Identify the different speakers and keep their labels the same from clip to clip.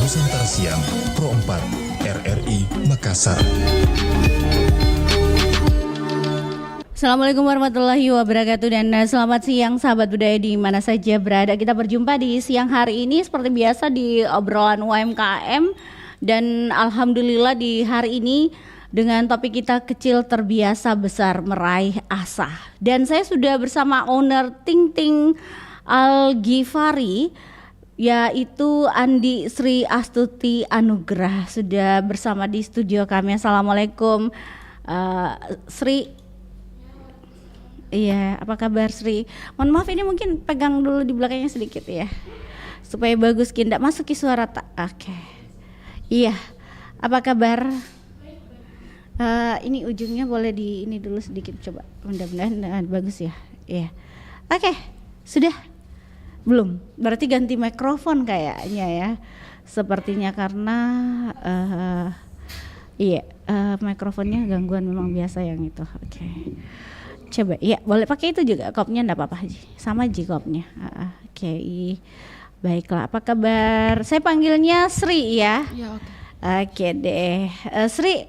Speaker 1: Nusantara Siang, Pro 4, RRI Makassar.
Speaker 2: Assalamualaikum warahmatullahi wabarakatuh dan selamat siang sahabat budaya di mana saja berada. Kita berjumpa di siang hari ini seperti biasa di obrolan UMKM dan alhamdulillah di hari ini dengan topik kita kecil terbiasa besar meraih asa. Dan saya sudah bersama owner Ting Ting Al-Ghifari yaitu Andi Sri Astuti Anugrah sudah bersama di studio kami. Assalamualaikum Sri. Iya, apa kabar Sri? Mohon maaf ini mungkin pegang dulu di belakangnya sedikit ya, supaya bagus kindak masuki suara tak. Oke. Iya, apa kabar? Ini ujungnya boleh di ini dulu sedikit coba, mudah-mudahan bagus ya. Iya. Oke, sudah. Belum, berarti ganti mikrofon kayaknya ya. Sepertinya karena mikrofonnya gangguan memang biasa yang itu. Oke. Coba, ya boleh pakai itu juga kopnya, enggak apa-apa Ji. Sama Ji kopnya. Oke. Baiklah, apa kabar? Saya panggilnya Sri ya.
Speaker 3: Ya, oke.
Speaker 2: Oke deh. Sri,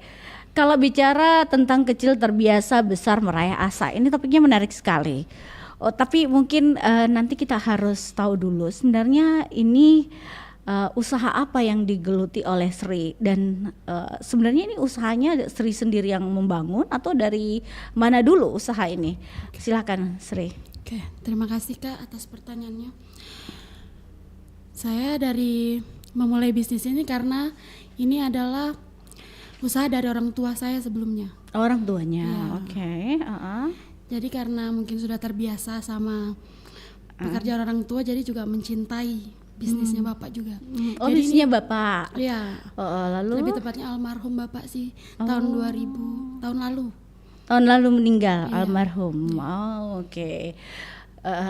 Speaker 2: kalau bicara tentang kecil terbiasa besar meraih asa, ini topiknya menarik sekali. Oh, tapi mungkin nanti kita harus tahu dulu sebenarnya ini usaha apa yang digeluti oleh Sri dan sebenarnya ini usahanya Sri sendiri yang membangun atau dari mana dulu usaha ini? Silakan Sri.
Speaker 3: Oke, terima kasih Kak atas pertanyaannya. Saya dari memulai bisnis ini karena ini adalah usaha dari orang tua saya sebelumnya.
Speaker 2: Orang tuanya,
Speaker 3: Ya.
Speaker 2: oke.
Speaker 3: Jadi karena mungkin sudah terbiasa sama pekerjaan orang tua, jadi juga mencintai bisnisnya Bapak juga.
Speaker 2: Oh,
Speaker 3: Jadi
Speaker 2: bisnisnya Bapak.
Speaker 3: Iya.
Speaker 2: Lalu
Speaker 3: Lebih tepatnya almarhum Bapak sih tahun 2000, tahun lalu.
Speaker 2: tahun lalu meninggal
Speaker 3: Iya.
Speaker 2: almarhum. Oh, oke.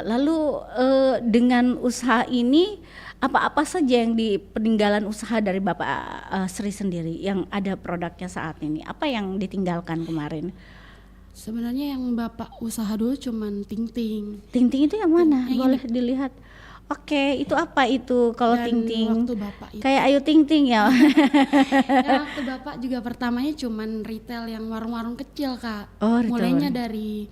Speaker 2: Lalu dengan usaha ini apa-apa saja yang di peninggalan usaha dari Bapak Sri sendiri yang ada produknya saat ini? Apa yang ditinggalkan kemarin?
Speaker 3: Sebenarnya yang Bapak usaha dulu cuman Ting Ting.
Speaker 2: Ting Ting itu yang mana?
Speaker 3: Yang
Speaker 2: Boleh dilihat. Oke, itu apa itu kalau
Speaker 3: Dan
Speaker 2: Ting Ting?
Speaker 3: waktu Bapak itu
Speaker 2: Kayak Ayu Ting Ting ya.
Speaker 3: ya, waktu Bapak juga pertamanya cuman retail yang warung-warung kecil Kak.
Speaker 2: Oh, retail
Speaker 3: Mulainya
Speaker 2: warung.
Speaker 3: dari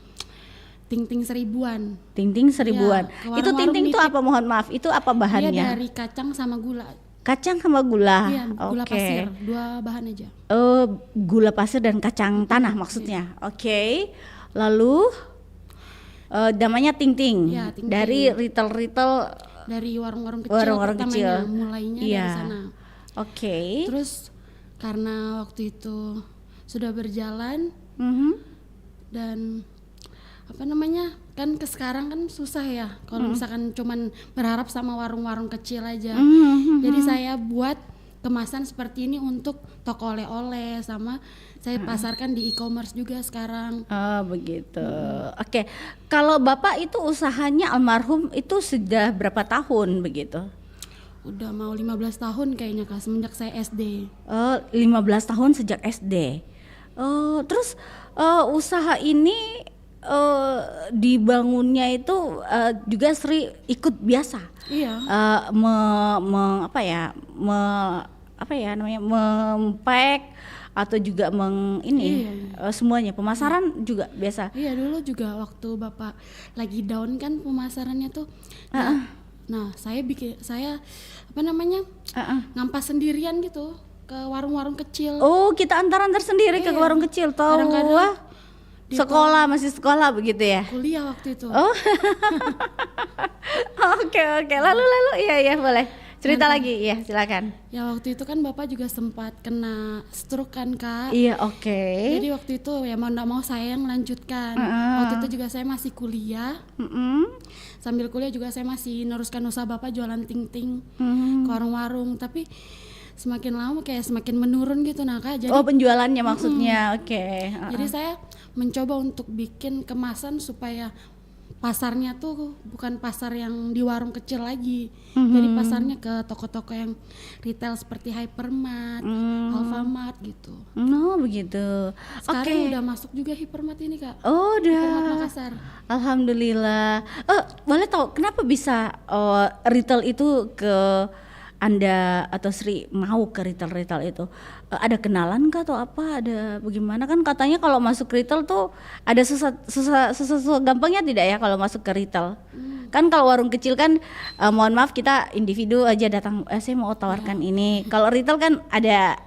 Speaker 3: Ting Ting seribuan.
Speaker 2: Ting Ting seribuan.
Speaker 3: Ya, ke
Speaker 2: Itu Ting Ting itu
Speaker 3: warung-warung
Speaker 2: apa, mohon maaf? Itu apa
Speaker 3: Dia
Speaker 2: bahannya?
Speaker 3: dari kacang sama gula.
Speaker 2: Kacang sama gula.
Speaker 3: Iya, gula
Speaker 2: Oke.
Speaker 3: pasir, dua bahan aja.
Speaker 2: Gula pasir dan kacang tanah maksudnya. Oke. Lalu namanya Ting Ting.
Speaker 3: Ya, Ting Ting.
Speaker 2: Dari retail
Speaker 3: Dari warung-warung kecil
Speaker 2: warung-warung
Speaker 3: pertamanya,
Speaker 2: kecil.
Speaker 3: mulainya
Speaker 2: Iya.
Speaker 3: dari sana.
Speaker 2: Oke.
Speaker 3: Terus karena waktu itu sudah berjalan
Speaker 2: Mhm.
Speaker 3: dan apa namanya, kan ke sekarang kan susah ya kalau misalkan cuman berharap sama warung-warung kecil aja. Jadi saya buat kemasan seperti ini untuk toko oleh-oleh, sama saya pasarkan di e-commerce juga sekarang.
Speaker 2: Oh begitu. Oke. Kalau Bapak itu usahanya almarhum itu sudah berapa tahun begitu?
Speaker 3: Udah mau 15 tahun kayaknya Kak, semenjak saya SD.
Speaker 2: 15 tahun sejak SD. Terus usaha ini dibangunnya itu juga Sri ikut biasa.
Speaker 3: Iya.
Speaker 2: Mempack atau juga semuanya pemasaran juga biasa.
Speaker 3: Iya, dulu juga waktu Bapak lagi down kan pemasarannya tuh. Nah, saya ngampas sendirian gitu ke warung-warung kecil.
Speaker 2: Oh, kita antar sendiri ke
Speaker 3: Iya.
Speaker 2: warung kecil tahu.
Speaker 3: Kadang-kadang
Speaker 2: Wah,
Speaker 3: di
Speaker 2: masih sekolah begitu ya.
Speaker 3: kuliah waktu itu.
Speaker 2: Oh. Oke. Lalu iya boleh. Cerita lagi, ya silakan.
Speaker 3: Ya waktu itu kan Bapak juga sempat kena stroke kan Kak.
Speaker 2: Iya, oke.
Speaker 3: Jadi waktu itu ya mau nggak mau saya yang melanjutkan. Waktu itu juga saya masih kuliah. Sambil kuliah juga saya masih meneruskan usaha Bapak jualan Ting Ting ke warung-warung. Tapi semakin lama kayak semakin menurun gitu nah Kak. Jadi,
Speaker 2: Penjualannya maksudnya, oke.
Speaker 3: jadi saya mencoba untuk bikin kemasan supaya pasarnya tuh bukan pasar yang di warung kecil lagi. Jadi pasarnya ke toko-toko yang retail seperti Hypermart, Alfamart gitu.
Speaker 2: Oh begitu.
Speaker 3: Sekarang udah masuk juga Hypermart ini Kak.
Speaker 2: Oh
Speaker 3: Hypermart
Speaker 2: udah.
Speaker 3: Makassar.
Speaker 2: Alhamdulillah. Boleh tahu kenapa bisa retail itu ke Anda atau Sri mau ke retail itu? Ada kenalan kah atau apa? Ada bagaimana? Kan katanya kalau masuk retail tuh ada susah gampangnya tidak ya kalau masuk ke retail? Kan kalau warung kecil kan mohon maaf kita individu aja datang, saya mau tawarkan ini. Kalau retail kan ada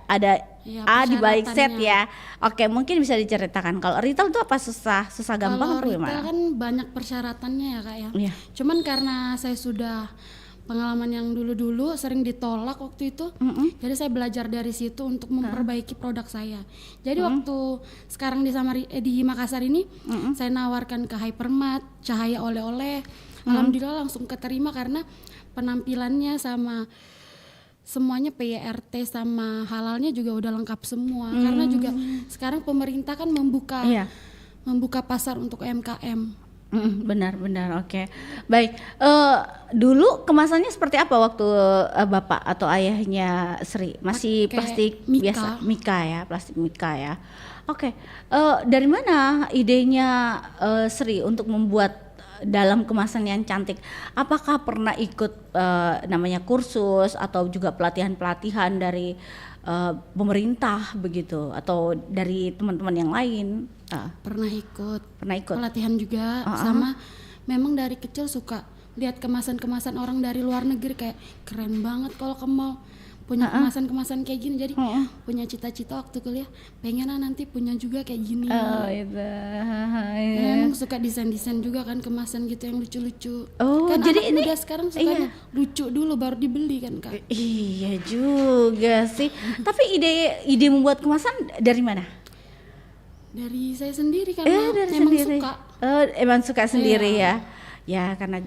Speaker 3: Iya,
Speaker 2: A di balik set
Speaker 3: persyaratannya.
Speaker 2: ya. Oke, mungkin bisa diceritakan kalau retail tuh apa susah gampang
Speaker 3: Kalau
Speaker 2: atau
Speaker 3: retail
Speaker 2: gimana?
Speaker 3: kan banyak persyaratannya ya Kak ya.
Speaker 2: Iya.
Speaker 3: Cuman karena saya sudah pengalaman yang dulu-dulu sering ditolak waktu itu, jadi saya belajar dari situ untuk memperbaiki produk saya. Jadi waktu sekarang di Makassar ini, saya nawarkan ke Hypermart, Cahaya Oleh-oleh, alhamdulillah langsung keterima karena penampilannya sama semuanya PYRT sama halalnya juga udah lengkap semua. Karena juga sekarang pemerintah kan membuka
Speaker 2: Iya.
Speaker 3: pasar untuk UMKM.
Speaker 2: Benar, oke. Baik, dulu kemasannya seperti apa waktu bapak atau ayahnya Sri? Masih
Speaker 3: Pakai
Speaker 2: plastik
Speaker 3: Mika.
Speaker 2: biasa, Mika ya, plastik Mika ya. Oke, dari mana idenya Sri untuk membuat dalam kemasan yang cantik? Apakah pernah ikut namanya kursus atau juga pelatihan dari pemerintah begitu atau dari teman-teman yang lain?
Speaker 3: Pernah ikut pelatihan juga sama memang dari kecil suka lihat kemasan-kemasan orang dari luar negeri kayak keren banget kalau ke mall punya kemasan-kemasan kayak gini, jadi punya cita-cita waktu kuliah pengen nanti punya juga kayak gini.
Speaker 2: Itu.
Speaker 3: Emang suka desain-desain juga kan kemasan gitu yang lucu-lucu.
Speaker 2: Oh,
Speaker 3: Kan
Speaker 2: jadi
Speaker 3: anak
Speaker 2: ini
Speaker 3: muda sekarang sukanya lucu dulu baru dibeli kan Kak.
Speaker 2: Iya juga sih. Tapi ide membuat kemasan dari mana?
Speaker 3: Dari saya sendiri karena
Speaker 2: Dari
Speaker 3: emang
Speaker 2: sendiri.
Speaker 3: suka.
Speaker 2: Emang suka sendiri
Speaker 3: Iya.
Speaker 2: ya. Ya karena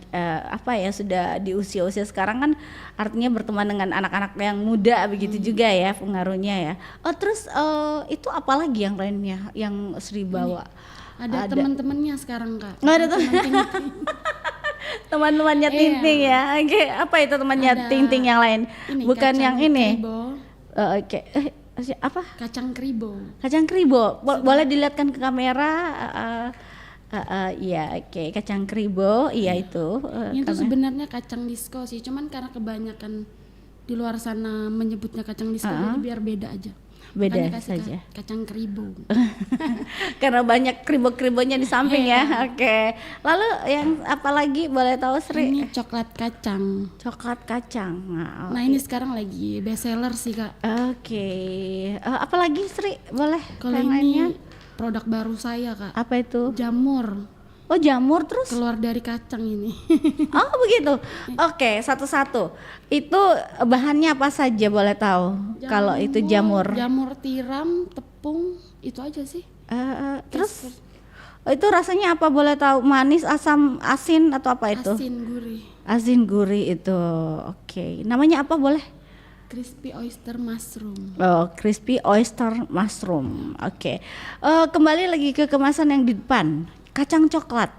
Speaker 2: apa ya sudah di usia-usia sekarang kan artinya berteman dengan anak-anak yang muda begitu juga ya pengaruhnya ya. Terus itu apalagi yang lainnya yang Sri bawa?
Speaker 3: Ada teman-temannya sekarang Kak.
Speaker 2: Nggak ada teman.
Speaker 3: Teman-teman.
Speaker 2: Teman-temannya
Speaker 3: Iya.
Speaker 2: Tinting ya. Oke, apa itu temannya
Speaker 3: Ada
Speaker 2: Tinting yang lain?
Speaker 3: Ini,
Speaker 2: Bukan
Speaker 3: kacang
Speaker 2: yang ini.
Speaker 3: kribo.
Speaker 2: Oke. Apa?
Speaker 3: Kacang kribo.
Speaker 2: Kacang kribo. Boleh dilihatkan ke kamera. Iya, oke. Kacang kribo, iya itu.
Speaker 3: Ini tuh sebenarnya kacang disco sih, cuman karena kebanyakan di luar sana menyebutnya kacang disco jadi biar beda aja.
Speaker 2: Beda
Speaker 3: Makanya kasih
Speaker 2: saja.
Speaker 3: kacang kribo.
Speaker 2: Karena banyak kribo-kribonya di samping ya. Oke. Lalu yang apa lagi boleh tahu Sri?
Speaker 3: Ini coklat kacang.
Speaker 2: Coklat kacang.
Speaker 3: Nah ini sekarang lagi best seller sih Kak.
Speaker 2: Oke. Apa lagi Sri? Boleh?
Speaker 3: Kalau
Speaker 2: yang
Speaker 3: ini
Speaker 2: lainnya?
Speaker 3: produk baru saya Kak.
Speaker 2: Apa itu?
Speaker 3: Jamur
Speaker 2: Oh, jamur terus?
Speaker 3: keluar dari kacang ini.
Speaker 2: Oh, begitu. Oke, satu-satu. Itu bahannya apa saja boleh tahu? Kalau itu jamur.
Speaker 3: Jamur tiram, tepung, itu aja sih.
Speaker 2: Terus itu rasanya apa boleh tahu? Manis, asam, asin atau apa itu?
Speaker 3: Asin gurih.
Speaker 2: Asin gurih itu. Oke. Namanya apa boleh?
Speaker 3: Crispy oyster mushroom.
Speaker 2: Oh, crispy oyster mushroom. Oke. Kembali lagi ke kemasan yang di depan. Kacang coklat.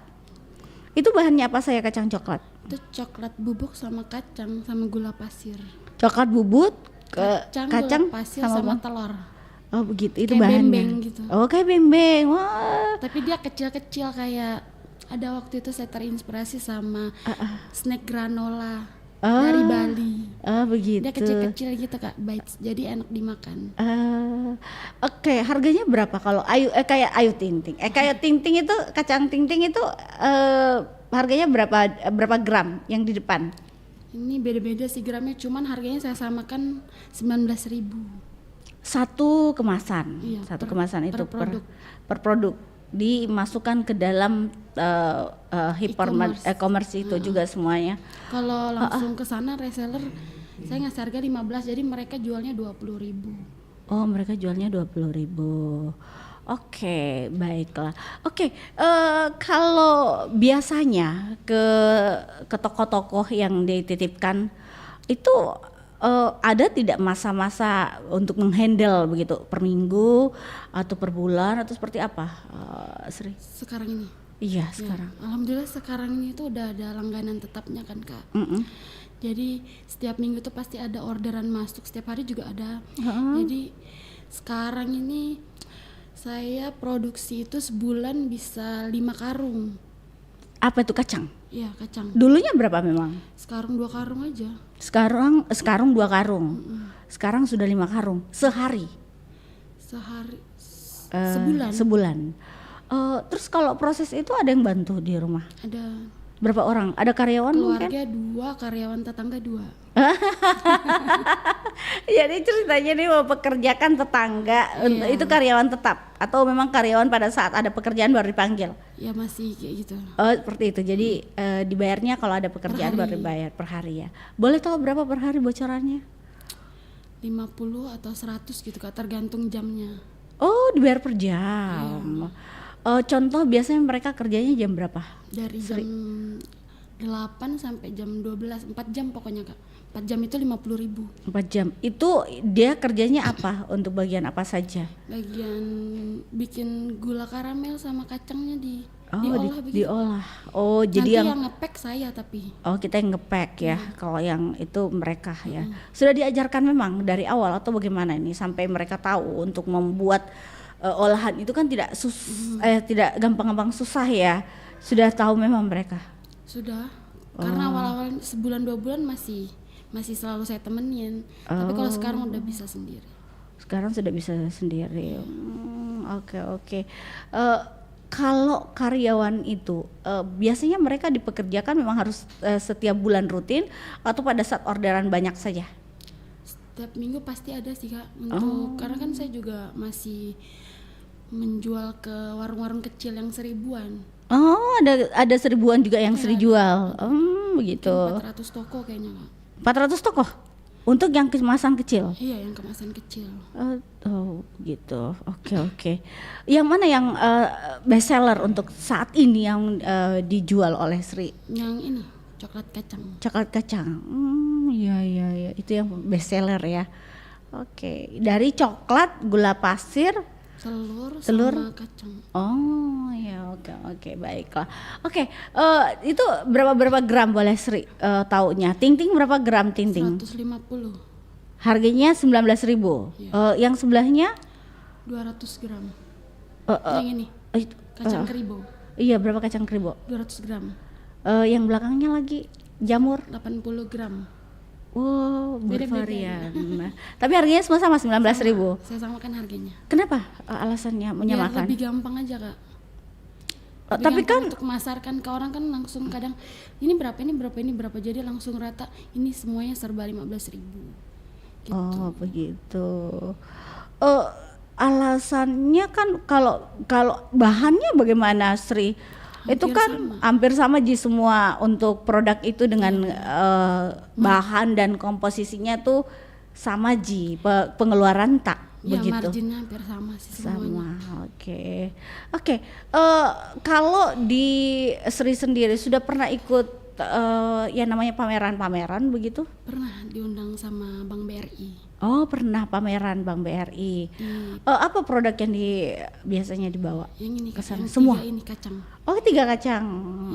Speaker 2: Itu bahannya apa saya kacang coklat?
Speaker 3: Itu coklat bubuk sama kacang sama gula pasir.
Speaker 2: Coklat bubut,
Speaker 3: Kacang, gula pasir sama
Speaker 2: apa?
Speaker 3: telur.
Speaker 2: Oh begitu, itu
Speaker 3: Kayak
Speaker 2: bahannya.
Speaker 3: bembeng gitu.
Speaker 2: Oh kayak bembeng, wah.
Speaker 3: Tapi dia kecil-kecil kayak ada waktu itu saya terinspirasi sama snack granola dari Bali.
Speaker 2: Oh begitu.
Speaker 3: Dia kecil-kecil gitu Kak, bites. Jadi enak dimakan.
Speaker 2: Oke, harganya berapa kalau kayak Ayu Ting Ting? Kayak Ting Ting itu kacang Ting Ting itu harganya berapa gram yang di depan?
Speaker 3: Ini beda-beda sih gramnya, cuman harganya saya samakan 19.000.
Speaker 2: Satu kemasan,
Speaker 3: Iya,
Speaker 2: satu
Speaker 3: per-
Speaker 2: kemasan
Speaker 3: per
Speaker 2: itu
Speaker 3: produk.
Speaker 2: per produk dimasukkan ke dalam e-commerce itu juga semuanya.
Speaker 3: Kalau langsung ke sana reseller saya ngasih harga 15, jadi mereka jualnya 20.000.
Speaker 2: Oh, mereka jualnya 20.000. Oke, baiklah. Oke, kalau biasanya ke toko-toko yang dititipkan itu ada tidak masa-masa untuk menghandle begitu per minggu atau per bulan atau seperti apa, Sri?
Speaker 3: Sekarang ini.
Speaker 2: Iya,
Speaker 3: Ya,
Speaker 2: sekarang.
Speaker 3: alhamdulillah sekarang ini tuh udah ada langganan tetapnya kan Kak. Jadi setiap minggu tuh pasti ada orderan masuk, setiap hari juga ada. Jadi sekarang ini saya produksi itu sebulan bisa 5 karung.
Speaker 2: Apa itu kacang?
Speaker 3: Iya, kacang.
Speaker 2: Dulunya berapa memang?
Speaker 3: Sekarang 2 karung aja.
Speaker 2: Sekarang 2 karung. Sekarang sudah 5 karung sehari.
Speaker 3: Sehari
Speaker 2: Sebulan. Terus kalau proses itu ada yang bantu di rumah?
Speaker 3: ada
Speaker 2: Berapa orang? Ada karyawan mungkin?
Speaker 3: keluarga 2, karyawan tetangga 2.
Speaker 2: Jadi ceritanya nih mau pekerjakan tetangga.
Speaker 3: Iya.
Speaker 2: Itu karyawan tetap atau memang karyawan pada saat ada pekerjaan baru dipanggil?
Speaker 3: Ya masih kayak gitu.
Speaker 2: Oh seperti itu. Jadi dibayarnya kalau ada pekerjaan
Speaker 3: Per hari.
Speaker 2: baru dibayar per hari ya. Boleh tahu berapa per hari bocorannya?
Speaker 3: 50 atau 100 gitu Kak, tergantung jamnya.
Speaker 2: Oh dibayar per jam. Contoh biasanya mereka kerjanya jam berapa?
Speaker 3: Dari jam 8 sampai jam 12, 4 jam pokoknya Kak. 4 jam itu 50.000.
Speaker 2: 4 jam. Itu dia kerjanya apa? Untuk bagian apa saja?
Speaker 3: Bagian bikin gula karamel sama kacangnya diolah begitu.
Speaker 2: Diolah. Oh
Speaker 3: Nanti
Speaker 2: jadi
Speaker 3: yang nge-pack saya tapi.
Speaker 2: Oh kita yang nge-pack ya. Kalau yang itu mereka ya. Sudah diajarkan memang dari awal atau bagaimana ini sampai mereka tahu untuk membuat olahan itu kan tidak gampang-gampang susah ya. Sudah tahu memang mereka.
Speaker 3: Sudah. Karena awal-awal sebulan 2 bulan masih selalu saya temenin. Tapi kalau sekarang udah bisa sendiri.
Speaker 2: Sekarang sudah bisa sendiri. Oke. Kalau karyawan itu biasanya mereka dipekerjakan memang harus setiap bulan rutin atau pada saat orderan banyak saja?
Speaker 3: Setiap minggu pasti ada sih Kak. Untuk karena kan saya juga masih menjual ke warung-warung kecil yang 1000-an.
Speaker 2: Oh ada 1000-an juga yang sering jual. Begitu.
Speaker 3: 400 toko kayaknya Kak.
Speaker 2: 400 toko untuk yang kemasan kecil.
Speaker 3: Iya, yang kemasan kecil.
Speaker 2: Oh gitu. Oke. Yang mana yang best seller untuk saat ini yang dijual oleh Sri?
Speaker 3: Yang ini coklat kacang.
Speaker 2: Coklat kacang. Iya. Itu yang best seller ya. Oke. Dari coklat, gula pasir,
Speaker 3: Telur sama kacang.
Speaker 2: Oh ya oke baiklah. Oke, itu berapa gram boleh Sri taunya? Ting berapa gram ting?
Speaker 3: 150.
Speaker 2: Harganya 19.000. Yang sebelahnya
Speaker 3: 200 gram. Yang ini kacang keribo.
Speaker 2: Iya berapa kacang keribo?
Speaker 3: 200 gram.
Speaker 2: Yang belakangnya lagi jamur.
Speaker 3: 80 gram.
Speaker 2: Wow
Speaker 3: Beda-beda
Speaker 2: bervarian. Tapi harganya semua sama 19.000.
Speaker 3: Saya samakan harganya.
Speaker 2: Kenapa alasannya
Speaker 3: Biar
Speaker 2: menyamakan?
Speaker 3: lebih gampang aja Kak.
Speaker 2: Tapi kan
Speaker 3: untuk memasarkan ke orang kan langsung kadang ini berapa jadi langsung rata ini semuanya serba 15.000 gitu.
Speaker 2: Oh begitu. Alasannya kan kalau bahannya bagaimana Sri? Itu kan hampir sama di semua untuk produk itu dengan bahan dan komposisinya tuh sama ji pengeluaran tak
Speaker 3: Ya
Speaker 2: begitu.
Speaker 3: marginnya hampir sama sih semuanya.
Speaker 2: Sama, oke. Kalau di Sri sendiri sudah pernah ikut yang namanya pameran begitu?
Speaker 3: Pernah diundang sama Bank BRI.
Speaker 2: Oh pernah pameran Bank BRI. Apa produk yang biasanya dibawa?
Speaker 3: Yang ini
Speaker 2: ke sana?
Speaker 3: yang
Speaker 2: Semua?
Speaker 3: 3 ini kacang.
Speaker 2: Oh 3 kacang.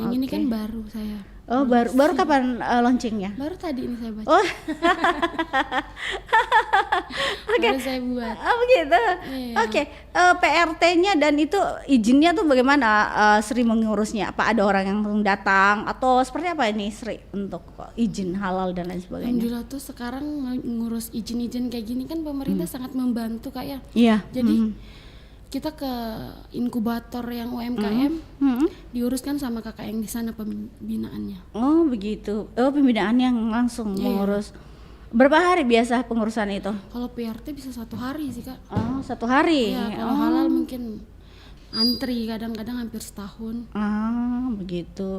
Speaker 3: Yang ini kan baru saya.
Speaker 2: Oh baru kapan launchingnya?
Speaker 3: Baru tadi ini saya baca.
Speaker 2: Oh
Speaker 3: Baru saya buat.
Speaker 2: Oh begitu.
Speaker 3: Iya.
Speaker 2: Oke. PRT-nya dan itu izinnya tuh bagaimana Sri mengurusnya? Apa ada orang yang datang atau seperti apa ini Sri untuk izin halal dan lain sebagainya?
Speaker 3: Alhamdulillah tuh sekarang ngurus izin kayak gini kan pemerintah sangat membantu Kak ya.
Speaker 2: Iya.
Speaker 3: Jadi kita ke inkubator yang UMKM diuruskan sama kakak yang di sana pembinaannya.
Speaker 2: Oh begitu. Oh pembinaan yang langsung mengurus. Berapa hari biasa pengurusan itu?
Speaker 3: Kalau PRT bisa 1 hari sih Kak.
Speaker 2: Oh 1 hari.
Speaker 3: Ya kalau halal mungkin antri kadang-kadang hampir setahun.
Speaker 2: Begitu.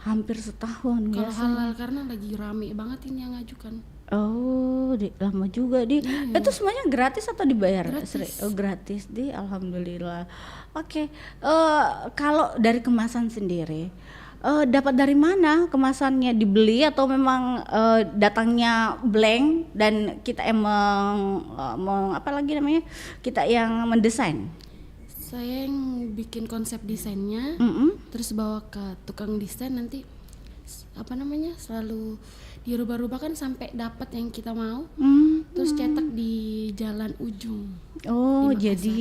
Speaker 2: Hampir setahun
Speaker 3: Kalau
Speaker 2: biasa.
Speaker 3: halal karena lagi rame banget ini yang ngajukan.
Speaker 2: Oh, lama juga itu semuanya gratis atau dibayar?
Speaker 3: Gratis.
Speaker 2: Sri? Oh, gratis alhamdulillah. Oke. Kalau dari kemasan sendiri, dapat dari mana kemasannya? Dibeli atau memang datangnya blank dan kita emang apa lagi namanya? Kita yang mendesain.
Speaker 3: Saya yang bikin konsep desainnya, terus bawa ke tukang desain nanti selalu dirubah-rubah kan sampai dapat yang kita mau, terus cetak di jalan ujung.
Speaker 2: Oh
Speaker 3: di Makassar.
Speaker 2: jadi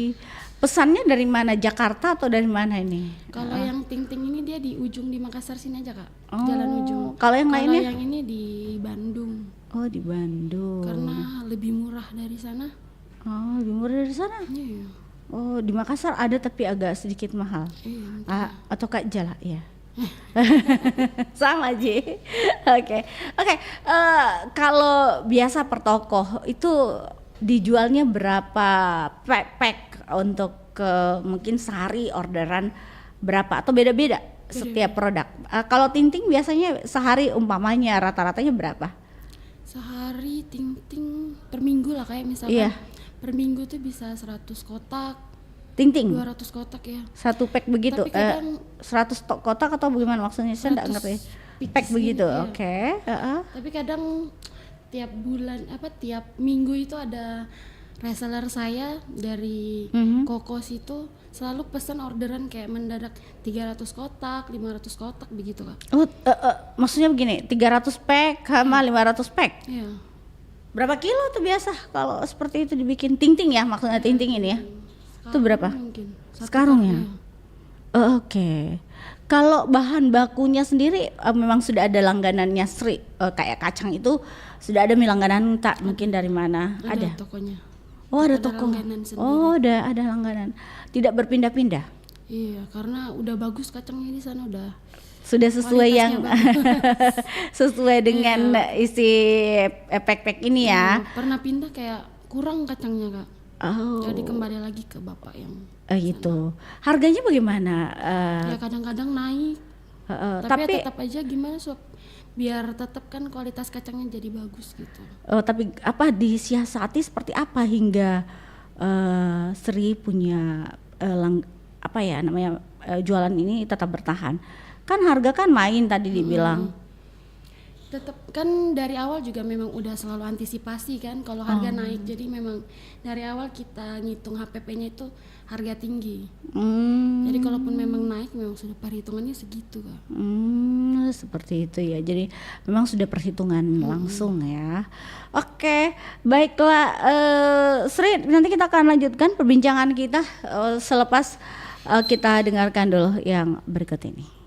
Speaker 2: Pesannya dari mana? Jakarta atau dari mana ini?
Speaker 3: Kalau yang ting-ting ini dia di ujung di Makassar sini aja Kak,
Speaker 2: Oh,
Speaker 3: jalan ujung.
Speaker 2: kalau yang lainnya?
Speaker 3: yang ini di Bandung,
Speaker 2: Oh, di Bandung.
Speaker 3: karena lebih murah dari sana.
Speaker 2: Oh, lebih murah dari sana.
Speaker 3: Iya,
Speaker 2: Oh, di Makassar ada tapi agak sedikit mahal.
Speaker 3: iya.
Speaker 2: Atau Kak Jala ya. Sama Ji. Oke. Kalau biasa per toko itu dijualnya berapa pack untuk mungkin sehari orderan berapa atau beda-beda setiap produk. Kalau Ting-Ting biasanya sehari umpamanya rata-ratanya berapa?
Speaker 3: Sehari ting-ting per minggu lah kayak misalkan.
Speaker 2: Iya.
Speaker 3: Per minggu tuh bisa 100 kotak,
Speaker 2: Ting-Ting
Speaker 3: 200 kotak ya.
Speaker 2: satu pack begitu.
Speaker 3: Tapi kadang
Speaker 2: 100 kotak atau bagaimana maksudnya? Saya enggak
Speaker 3: 100
Speaker 2: ngerti.
Speaker 3: pieces
Speaker 2: Pack begitu.
Speaker 3: iya.
Speaker 2: Oke. Heeh.
Speaker 3: Tapi kadang tiap bulan tiap minggu itu ada reseller saya dari Kokos itu selalu pesan orderan kayak mendadak 300 kotak, 500 kotak begitu Kak.
Speaker 2: Oh, maksudnya begini, 300 pack sama 500 pack.
Speaker 3: Iya.
Speaker 2: Berapa kilo tuh biasa kalau seperti itu dibikin Ting-Ting ya, maksudnya Ting-Ting ini ya? Itu berapa?
Speaker 3: Mungkin.
Speaker 2: Sekarang ya?
Speaker 3: Iya.
Speaker 2: Oke. Kalau bahan bakunya sendiri memang sudah ada langganannya Sri, kayak kacang itu sudah ada langganan tak mungkin dari mana?
Speaker 3: Ada tokonya.
Speaker 2: Oh, ada
Speaker 3: Ada
Speaker 2: toko.
Speaker 3: langganan sendiri.
Speaker 2: Oh, ada langganan. Tidak berpindah-pindah.
Speaker 3: Iya, karena udah bagus kacangnya di sana udah.
Speaker 2: Sudah sesuai yang
Speaker 3: Kualitasnya
Speaker 2: sesuai dengan isi pack-pack ini ya.
Speaker 3: Pernah pindah kayak kurang kacangnya Kak.
Speaker 2: Oh.
Speaker 3: Jadi kembali lagi ke bapak yang
Speaker 2: Gitu. Harganya bagaimana?
Speaker 3: ya kadang-kadang naik. Tapi ya tetap aja gimana sob biar tetap kan kualitas kacangnya jadi bagus gitu.
Speaker 2: Tapi apa disiasati seperti apa hingga Sri punya jualan ini tetap bertahan? Kan harga kan main tadi dibilang.
Speaker 3: Tetap kan dari awal juga memang udah selalu antisipasi kan kalau harga naik, jadi memang dari awal kita ngitung HPP-nya itu harga tinggi. Jadi kalaupun memang naik memang sudah perhitungannya segitu Kak.
Speaker 2: Seperti itu ya. Jadi memang sudah perhitungan langsung ya. Oke, baiklah Sri, nanti kita akan lanjutkan perbincangan kita selepas kita dengarkan dulu yang berikut ini.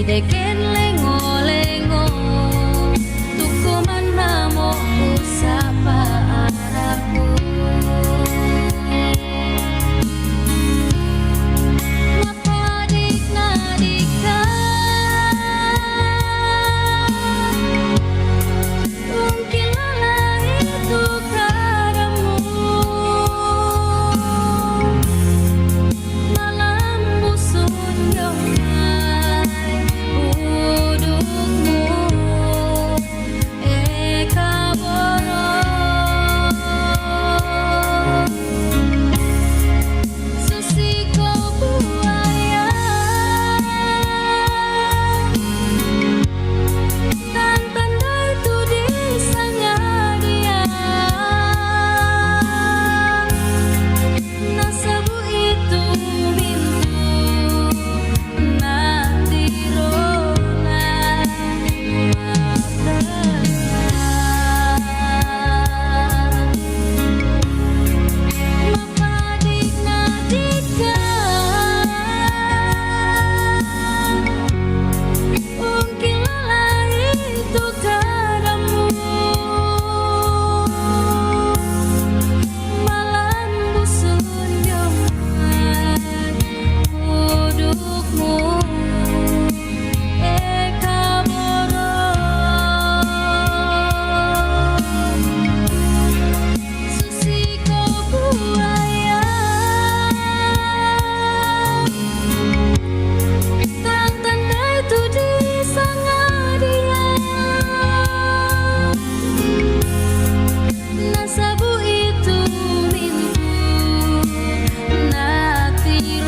Speaker 4: deken lengo-lengo tuku manamo usapa araku mapadik nadika mungkin lelah itu padamu malam busun yomai udukmu eka boro susi kau buaya dan tanda itu disanya dia nasabu itu mintu natirona mapadik nadika mungkin lelah itu padamu malam busun yomai udukmu eka boro susi kau buaya dan tanda itu disanga dia nasabu itu mintu natirona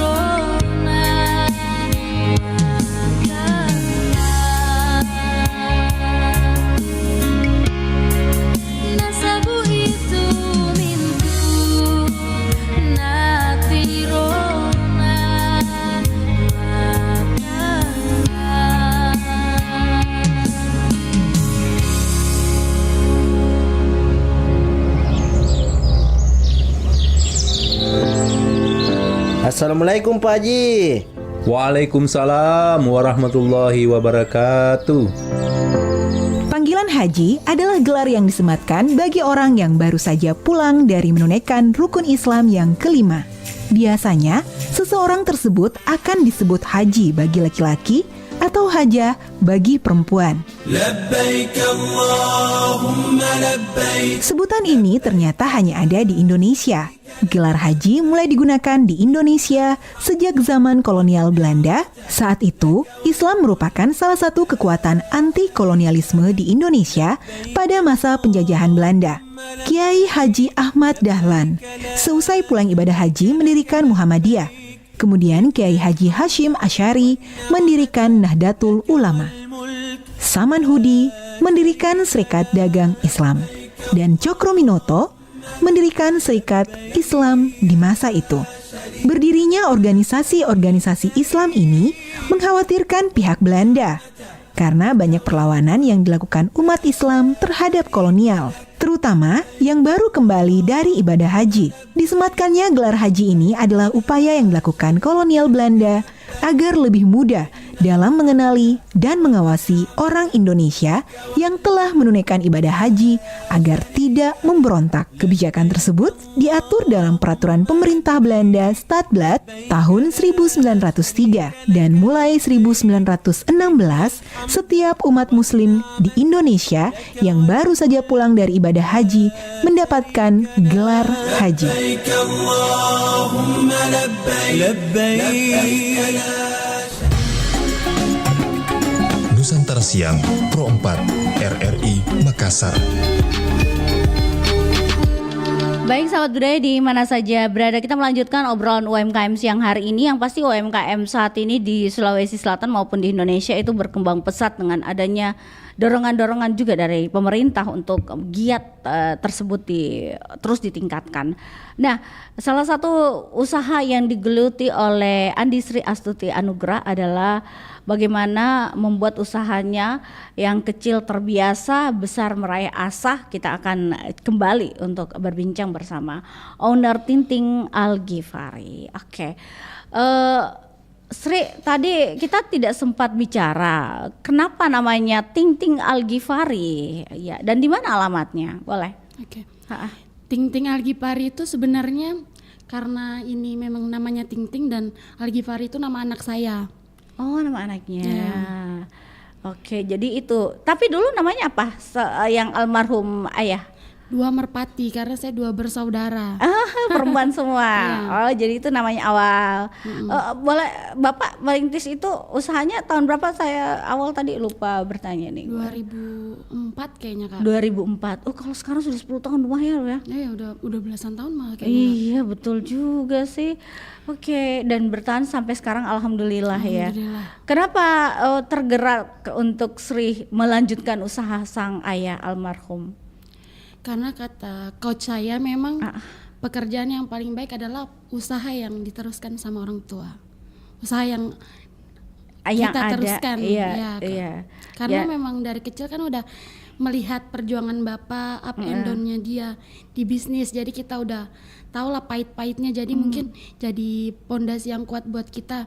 Speaker 4: nasabu itu mintu natirona
Speaker 5: Assalamualaikum Pak Haji.
Speaker 6: Waalaikumsalam warahmatullahi wabarakatuh.
Speaker 7: Panggilan haji adalah gelar yang disematkan bagi orang yang baru saja pulang dari menunaikan rukun Islam yang kelima. Biasanya, seseorang tersebut akan disebut haji bagi laki-laki atau hajah bagi perempuan. Sebutan ini ternyata hanya ada di Indonesia. Gelar haji mulai digunakan di Indonesia sejak zaman kolonial Belanda. Saat itu, Islam merupakan salah satu kekuatan anti-kolonialisme di Indonesia pada masa penjajahan Belanda. Kiai Haji Ahmad Dahlan, seusai pulang ibadah haji mendirikan Muhammadiyah. Kemudian Kiai Haji Hashim Asy'ari mendirikan Nahdlatul Ulama. Saman Hudi mendirikan Serikat Dagang Islam. Dan Cokro Minoto mendirikan Serikat Islam di masa itu. Berdirinya organisasi-organisasi Islam ini mengkhawatirkan pihak Belanda karena banyak perlawanan yang dilakukan umat Islam terhadap kolonial, terutama yang baru kembali dari ibadah haji. Disematkannya gelar haji ini adalah upaya yang dilakukan kolonial Belanda agar lebih mudah dalam mengenali dan mengawasi orang Indonesia yang telah menunaikan ibadah haji agar tidak memberontak. Kebijakan tersebut diatur dalam peraturan pemerintah Belanda Stadblad tahun 1903 dan mulai 1916 setiap umat muslim di Indonesia yang baru saja pulang dari ibadah haji mendapatkan gelar haji.
Speaker 1: Nusantara Siang Pro 4 RRI Makassar.
Speaker 2: Baik sahabat budaya di mana saja berada, kita melanjutkan obrolan UMKM siang hari ini. Yang pasti UMKM saat ini di Sulawesi Selatan maupun di Indonesia itu berkembang pesat dengan adanya dorongan-dorongan juga dari pemerintah untuk giat tersebut terus ditingkatkan. Nah, salah satu usaha yang digeluti oleh Andi Sri Astuti Anugrah adalah bagaimana membuat usahanya yang kecil terbiasa, besar meraih asah. Kita akan kembali untuk berbincang bersama owner Tinting Al Ghifari. Oke. Sri, tadi kita tidak sempat bicara kenapa namanya Ting Ting Al-Ghifari, ya, dan di mana alamatnya? Boleh?
Speaker 3: Oke.
Speaker 2: Ha-ha.
Speaker 3: Ting Ting Al-Ghifari itu sebenarnya karena ini memang namanya Ting Ting dan Al-Ghifari itu nama anak saya.
Speaker 2: Oh, nama anaknya.
Speaker 3: Iya.
Speaker 2: Oke, jadi itu. Tapi dulu namanya apa? Yang almarhum ayah?
Speaker 3: 2 merpati karena saya 2 bersaudara.
Speaker 2: Perempuan semua.
Speaker 3: Iya.
Speaker 2: Oh, jadi itu namanya awal. Boleh Bapak merintis itu usahanya tahun berapa? Saya awal tadi lupa bertanya nih.
Speaker 3: 2004 kayaknya Kak.
Speaker 2: 2004. Oh, kalau sekarang sudah 10 tahun lumayan ya.
Speaker 3: Ya udah belasan tahun malah kayaknya.
Speaker 2: Iya, betul juga sih. Oke, dan bertahan sampai sekarang alhamdulillah ya.
Speaker 3: Alhamdulillah.
Speaker 2: Kenapa tergerak untuk Sri melanjutkan usaha sang ayah almarhum?
Speaker 3: Karena kata coach saya memang pekerjaan yang paling baik adalah usaha yang diteruskan sama orang tua. Usaha yang
Speaker 2: Yang
Speaker 3: kita
Speaker 2: ada,
Speaker 3: teruskan.
Speaker 2: iya,
Speaker 3: Ya, Kak.
Speaker 2: iya.
Speaker 3: Karena
Speaker 2: Ya.
Speaker 3: memang dari kecil kan udah melihat perjuangan bapak, up and down-nya dia di bisnis. Jadi kita udah tahu lah pahit-pahitnya. Jadi mungkin jadi pondasi yang kuat buat kita.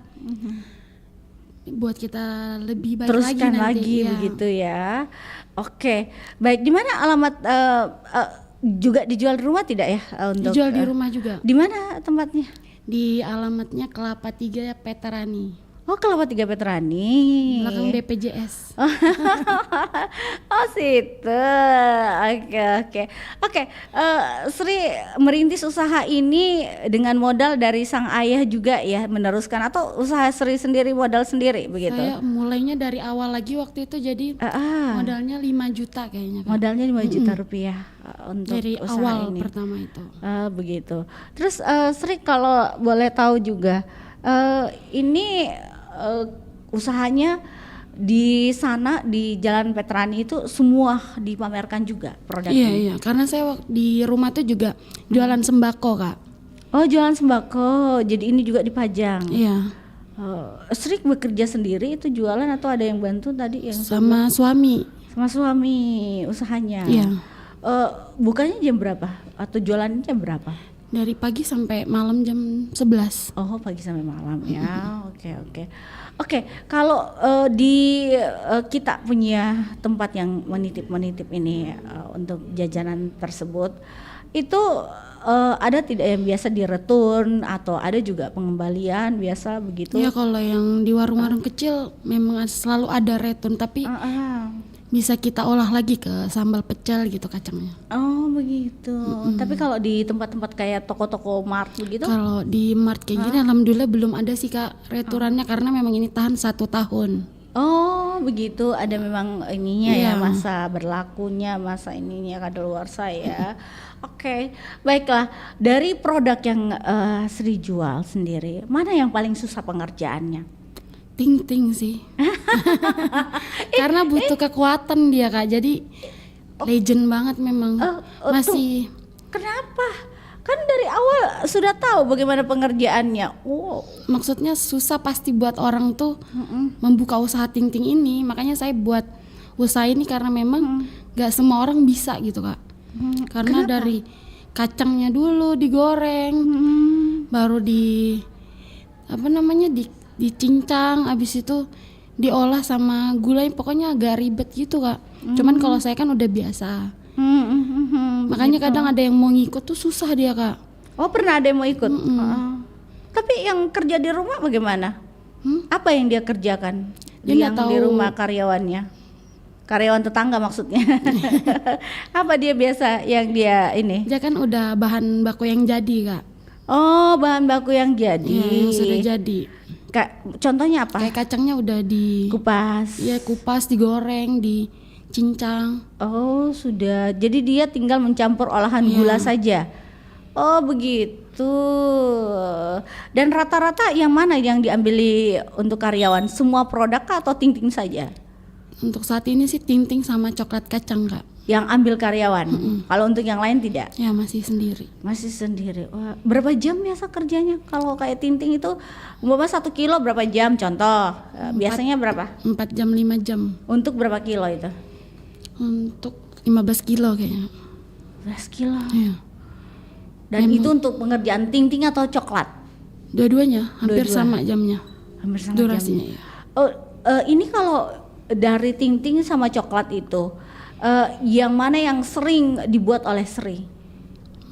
Speaker 3: Buat kita lebih baik
Speaker 2: Teruskan
Speaker 3: lagi nanti.
Speaker 2: lagi
Speaker 3: Ya.
Speaker 2: begitu ya. Oke, baik. Di mana alamat juga dijual di rumah tidak ya untuk
Speaker 3: Dijual di rumah juga.
Speaker 2: Di mana tempatnya?
Speaker 3: Di alamatnya Kelapa 3 Veterani.
Speaker 2: Oh, Kelapa 3 Veterani.
Speaker 3: Belakang BPJS.
Speaker 2: Oh, situ. Oke. Sri merintis usaha ini dengan modal dari sang ayah juga ya, meneruskan atau usaha Sri sendiri modal sendiri begitu?
Speaker 3: Saya mulainya dari awal lagi waktu itu jadi modalnya 5 juta kayaknya Kak.
Speaker 2: Modalnya 5 juta rupiah untuk
Speaker 3: Dari
Speaker 2: usaha
Speaker 3: awal
Speaker 2: ini.
Speaker 3: pertama itu.
Speaker 2: Begitu. Terus Sri kalau boleh tahu juga ini usahanya di sana di Jalan Veterani itu semua dipamerkan juga produknya.
Speaker 3: Iya, karena saya di rumah tuh juga jualan sembako Kak.
Speaker 2: Oh, jualan sembako. Jadi ini juga dipajang.
Speaker 3: Iya.
Speaker 2: Sri bekerja sendiri itu jualan atau ada yang bantu tadi yang
Speaker 3: Sama suami.
Speaker 2: sama suami usahanya?
Speaker 3: Iya.
Speaker 2: Bukanya jam berapa? Atau jualannya jam berapa?
Speaker 3: Dari pagi sampai malam jam 11.
Speaker 2: Oh, pagi sampai malam ya. Oke. Kalau kita punya tempat yang menitip ini untuk jajanan tersebut, itu ada tidak yang biasa direturn atau ada juga pengembalian biasa begitu?
Speaker 3: Iya, kalau yang di warung-warung kecil memang selalu ada return, tapi bisa kita olah lagi ke sambal pecel gitu kacangnya.
Speaker 2: Oh, begitu. Tapi kalau di tempat-tempat kayak toko-toko mart begitu?
Speaker 3: Kalau di mart kayak gini alhamdulillah belum ada sih Kak returannya karena memang ini tahan 1 tahun.
Speaker 2: Oh, begitu. Ada memang ininya ya,
Speaker 3: Iya.
Speaker 2: masa berlakunya, masa ininya kadaluarsa ya. Oke, baiklah. Dari produk yang Sri jual sendiri, mana yang paling susah pengerjaannya?
Speaker 3: Ting Ting sih. Karena butuh kekuatan dia Kak. Jadi legend banget memang. Masih
Speaker 2: Kenapa? Kan dari awal sudah tahu bagaimana pengerjaannya. Wow.
Speaker 3: maksudnya susah pasti buat orang tuh membuka usaha Ting Ting ini. Makanya saya buat usaha ini karena memang gak semua orang bisa gitu Kak. Karena dari kacangnya dulu digoreng, baru dicincang, abis itu diolah sama gulai, pokoknya agak ribet gitu Kak. Cuman kalau saya kan udah biasa. Makanya kadang ada yang mau ngikut tuh susah dia Kak.
Speaker 2: Oh, pernah ada yang mau ikut? Tapi yang kerja di rumah bagaimana? Apa yang dia kerjakan?
Speaker 3: Dia
Speaker 2: yang
Speaker 3: nggak
Speaker 2: di
Speaker 3: tahu.
Speaker 2: rumah karyawannya? Karyawan tetangga maksudnya. Apa dia biasa yang dia ini?
Speaker 3: Dia kan udah bahan baku yang jadi Kak.
Speaker 2: Oh, bahan baku yang jadi.
Speaker 3: Yang sudah jadi.
Speaker 2: Contohnya apa?
Speaker 3: Kayak kacangnya udah
Speaker 2: Kupas.
Speaker 3: kupas, digoreng, dicincang.
Speaker 2: Oh, sudah. Jadi dia tinggal mencampur olahan gula saja. Oh, begitu. Dan rata-rata yang mana yang diambil untuk karyawan? Semua produk kah atau Ting Ting saja?
Speaker 3: Untuk saat ini sih Ting Ting sama coklat kacang Kak.
Speaker 2: Yang ambil karyawan. Kalau untuk yang lain tidak?
Speaker 3: Ya masih sendiri.
Speaker 2: Masih sendiri. Wah, berapa jam biasa kerjanya? Kalau kayak Ting Ting itu umpama 1 kilo berapa jam contoh? Biasanya berapa?
Speaker 3: 4 jam 5 jam.
Speaker 2: Untuk berapa kilo itu?
Speaker 3: Untuk 15 kilo kayaknya.
Speaker 2: 15 kilo.
Speaker 3: Iya.
Speaker 2: Dan itu untuk pengerjaan Ting Ting atau coklat?
Speaker 3: Dua-duanya hampir
Speaker 2: Dua-dua.
Speaker 3: sama jamnya.
Speaker 2: Hampir setengah
Speaker 3: Durasinya,
Speaker 2: jam.
Speaker 3: ya.
Speaker 2: Oh, ini kalau dari ting-ting sama coklat itu, yang mana yang sering dibuat oleh Sri?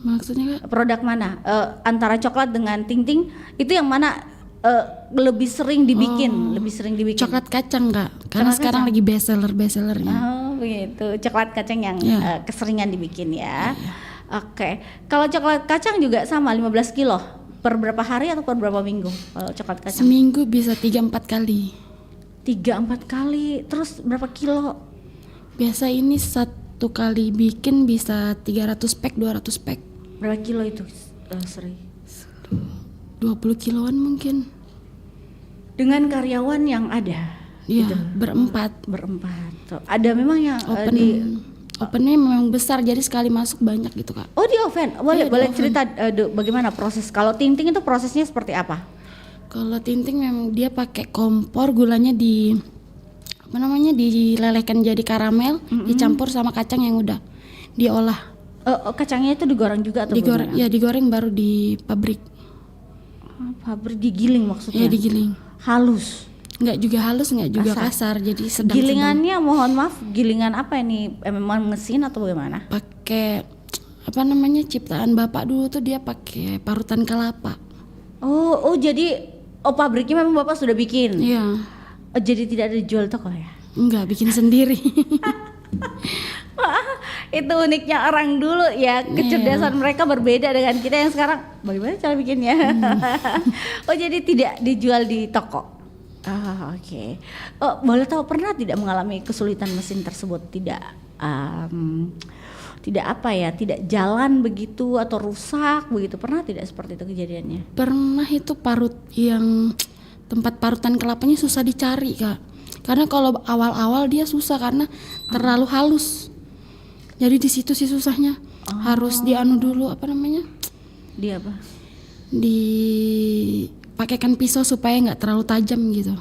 Speaker 3: Maksudnya Kak?
Speaker 2: Produk mana? Antara coklat dengan ting-ting itu yang mana lebih sering dibikin? Lebih sering dibikin.
Speaker 3: Coklat kacang Kak, karena
Speaker 2: Coklat
Speaker 3: sekarang
Speaker 2: kacang.
Speaker 3: lagi bestsellernya.
Speaker 2: Oh begitu, coklat kacang yang
Speaker 3: Iya.
Speaker 2: keseringan dibikin ya. Oke, kalau coklat kacang juga sama 15 kilo per berapa hari atau per berapa minggu? Kalau coklat kacang
Speaker 3: Seminggu bisa 3-4 kali.
Speaker 2: 3-4 kali, terus berapa kilo?
Speaker 3: Biasa ini satu kali bikin bisa 300 pack, 200 pack.
Speaker 2: Berapa kilo itu Sri?
Speaker 3: 20 kiloan mungkin.
Speaker 2: Dengan karyawan yang ada?
Speaker 3: Iya,
Speaker 2: Gitu.
Speaker 3: berempat.
Speaker 2: Tuh, ada memang yang
Speaker 3: Opennya memang besar, jadi sekali masuk banyak gitu Kak.
Speaker 2: Oh di oven, boleh
Speaker 3: Iya, di
Speaker 2: boleh
Speaker 3: oven.
Speaker 2: cerita bagaimana proses? Kalau ting-ting itu prosesnya seperti apa?
Speaker 3: Kalau tinting memang dia pakai kompor, gulanya dilelehkan jadi karamel, dicampur sama kacang yang udah diolah.
Speaker 2: Kacangnya itu digoreng juga atau
Speaker 3: Digoreng,
Speaker 2: bagaimana?
Speaker 3: ya digoreng baru di pabrik.
Speaker 2: Pabrik digiling maksudnya?
Speaker 3: Ya digiling.
Speaker 2: Halus.
Speaker 3: Nggak juga halus, nggak juga kasar, jadi sedang.
Speaker 2: Gilingannya mohon maaf, gilingan apa ini? Memang mesin atau bagaimana?
Speaker 3: Pakai ciptaan bapak dulu tuh dia pakai parutan kelapa.
Speaker 2: Oh jadi pabriknya memang bapak sudah bikin.
Speaker 3: Iya,
Speaker 2: Jadi tidak ada dijual toko ya?
Speaker 3: nggak bikin sendiri.
Speaker 2: Wah, itu uniknya orang dulu ya, kecerdasan mereka berbeda dengan kita yang sekarang. Bagaimana cara bikinnya? Oh jadi tidak dijual di toko. Oke. Boleh tahu pernah tidak mengalami kesulitan mesin tersebut? Tidak tidak jalan begitu atau rusak begitu, pernah tidak seperti itu kejadiannya?
Speaker 3: Pernah itu parut yang tempat parutan kelapanya susah dicari Kak, karena kalau awal-awal dia susah karena terlalu halus. Jadi di situ sih susahnya. Harus dianu dulu
Speaker 2: Dia apa?
Speaker 3: Dipakaikan pisau supaya nggak terlalu tajam gitu.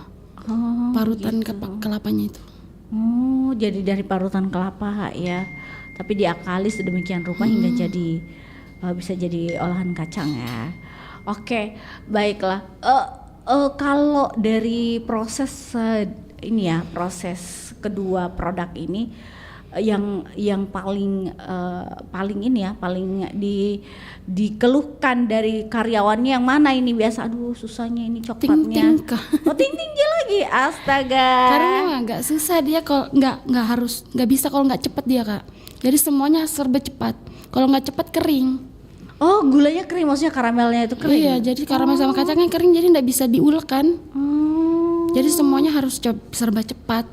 Speaker 3: Parutan kelapanya itu.
Speaker 2: Oh, jadi dari parutan kelapa ya. Tapi diakali sedemikian rupa hingga jadi bisa jadi olahan kacang ya. Oke, baiklah. Kalau dari proses ini ya, proses kedua produk ini yang paling ini ya, paling dikeluhkan dari karyawannya yang mana ini biasa? Aduh, susahnya ini coklatnya.
Speaker 3: Ting-ting Kak.
Speaker 2: Oh, ting-ting dia lagi. Astaga.
Speaker 3: Karena memang agak susah dia, kalau nggak bisa kalau nggak cepet dia Kak. Jadi semuanya serba cepat. Kalau nggak cepat kering.
Speaker 2: Oh, gulanya kering, maksudnya karamelnya itu kering.
Speaker 3: Iya, jadi karamel sama kacangnya kering, jadi nggak bisa diulek kan. Jadi semuanya harus serba cepat.